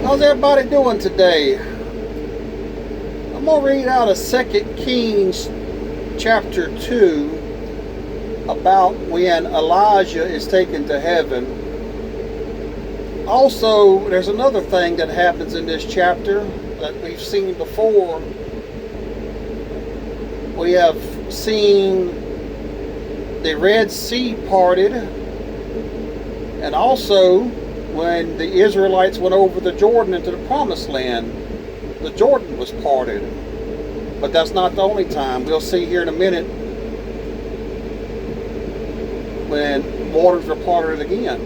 How's everybody doing today? I'm going to read out of 2 Kings chapter 2 about when Elijah is taken to heaven. Also, there's another thing that happens in this chapter that we've seen before. We have seen the Red Sea parted, and also when the Israelites went over the Jordan into the Promised Land, the Jordan was parted. But that's not the only time. We'll see here in a minute when waters were parted again.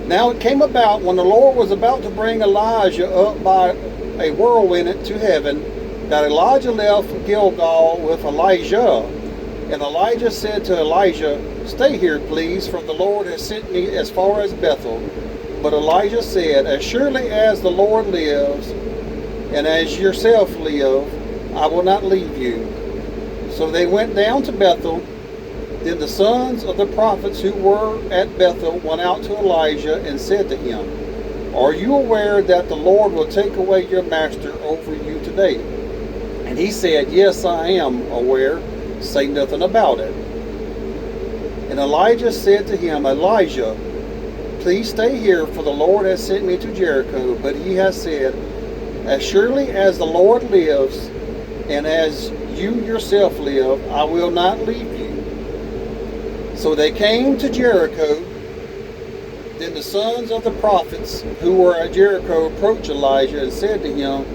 Now it came about when the Lord was about to bring Elijah up by a whirlwind to heaven, that Elijah left Gilgal with Elijah. And Elijah said to Elijah, "Stay here, please, for the Lord has sent me as far as Bethel." But Elijah said, "As surely as the Lord lives, and as yourself live, I will not leave you." So they went down to Bethel. Then the sons of the prophets who were at Bethel went out to Elijah and said to him, "Are you aware that the Lord will take away your master over you today?" And he said, "Yes, I am aware. Say nothing about it." And Elijah said to him, "Elijah, please stay here, for the Lord has sent me to Jericho." But he has said, "As surely as the Lord lives, and as you yourself live, I will not leave you." So they came to Jericho. Then the sons of the prophets who were at Jericho approached Elijah and said to him,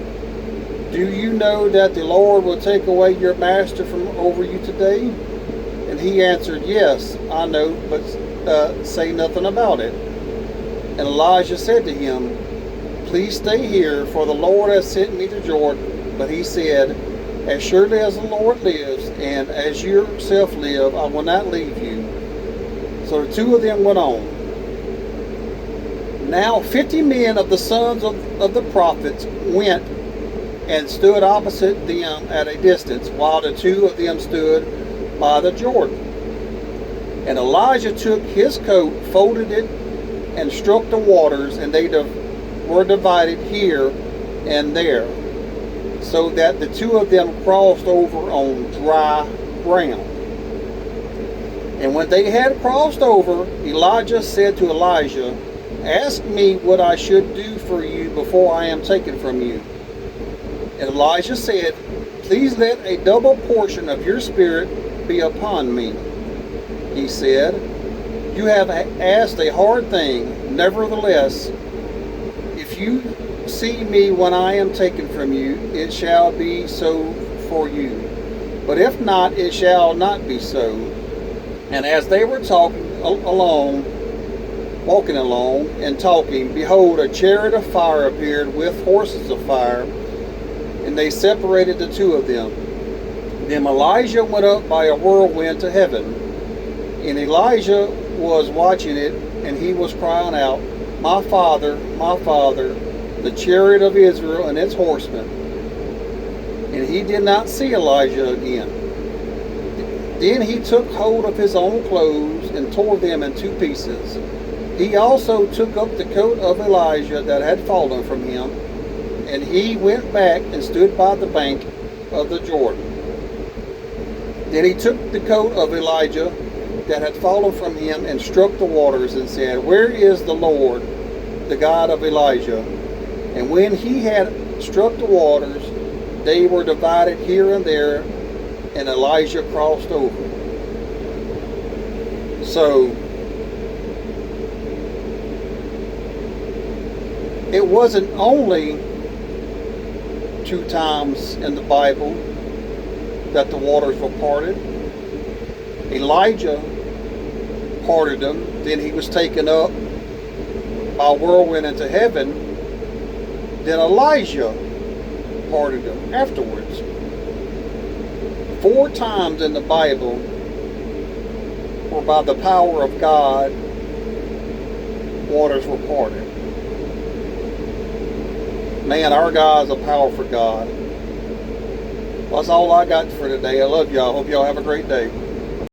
"Do you know that the Lord will take away your master from over you today?" And he answered, "Yes, I know, but say nothing about it." And Elijah said to him, "Please stay here, for the Lord has sent me to Jordan." But he said, "As surely as the Lord lives, and as yourself live, I will not leave you." So the two of them went on. Now 50 men of the sons of the prophets went and stood opposite them at a distance, while the two of them stood by the Jordan. And Elijah took his coat, folded it, and struck the waters, and they were divided here and there, so that the two of them crossed over on dry ground. And when they had crossed over, Elijah said to Elijah, "Ask me what I should do for you before I am taken from you." And Elijah said, "Please let a double portion of your spirit be upon me." He said, "You have asked a hard thing. Nevertheless, if you see me when I am taken from you, it shall be so for you. But if not, it shall not be so." And as they were walking along and talking, behold, a chariot of fire appeared with horses of fire, and they separated the two of them. Then Elijah went up by a whirlwind to heaven, and Elijah was watching it, and he was crying out, my father, the chariot of Israel and its horsemen." And he did not see Elijah again. Then he took hold of his own clothes and tore them in two pieces. He also took up the coat of Elijah that had fallen from him, and he went back and stood by the bank of the Jordan. Then he took the coat of Elijah that had fallen from him and struck the waters and said, "Where is the Lord, the God of Elijah?" And when he had struck the waters, they were divided here and there, and Elijah crossed over. So it wasn't only two times in the Bible that the waters were parted. Elijah parted them, then he was taken up by a whirlwind into heaven. Then Elijah parted them afterwards. 4 times in the Bible, or by the power of God, waters were parted. Man, our God is a powerful God. That's all I got for today. I love y'all. Hope y'all have a great day.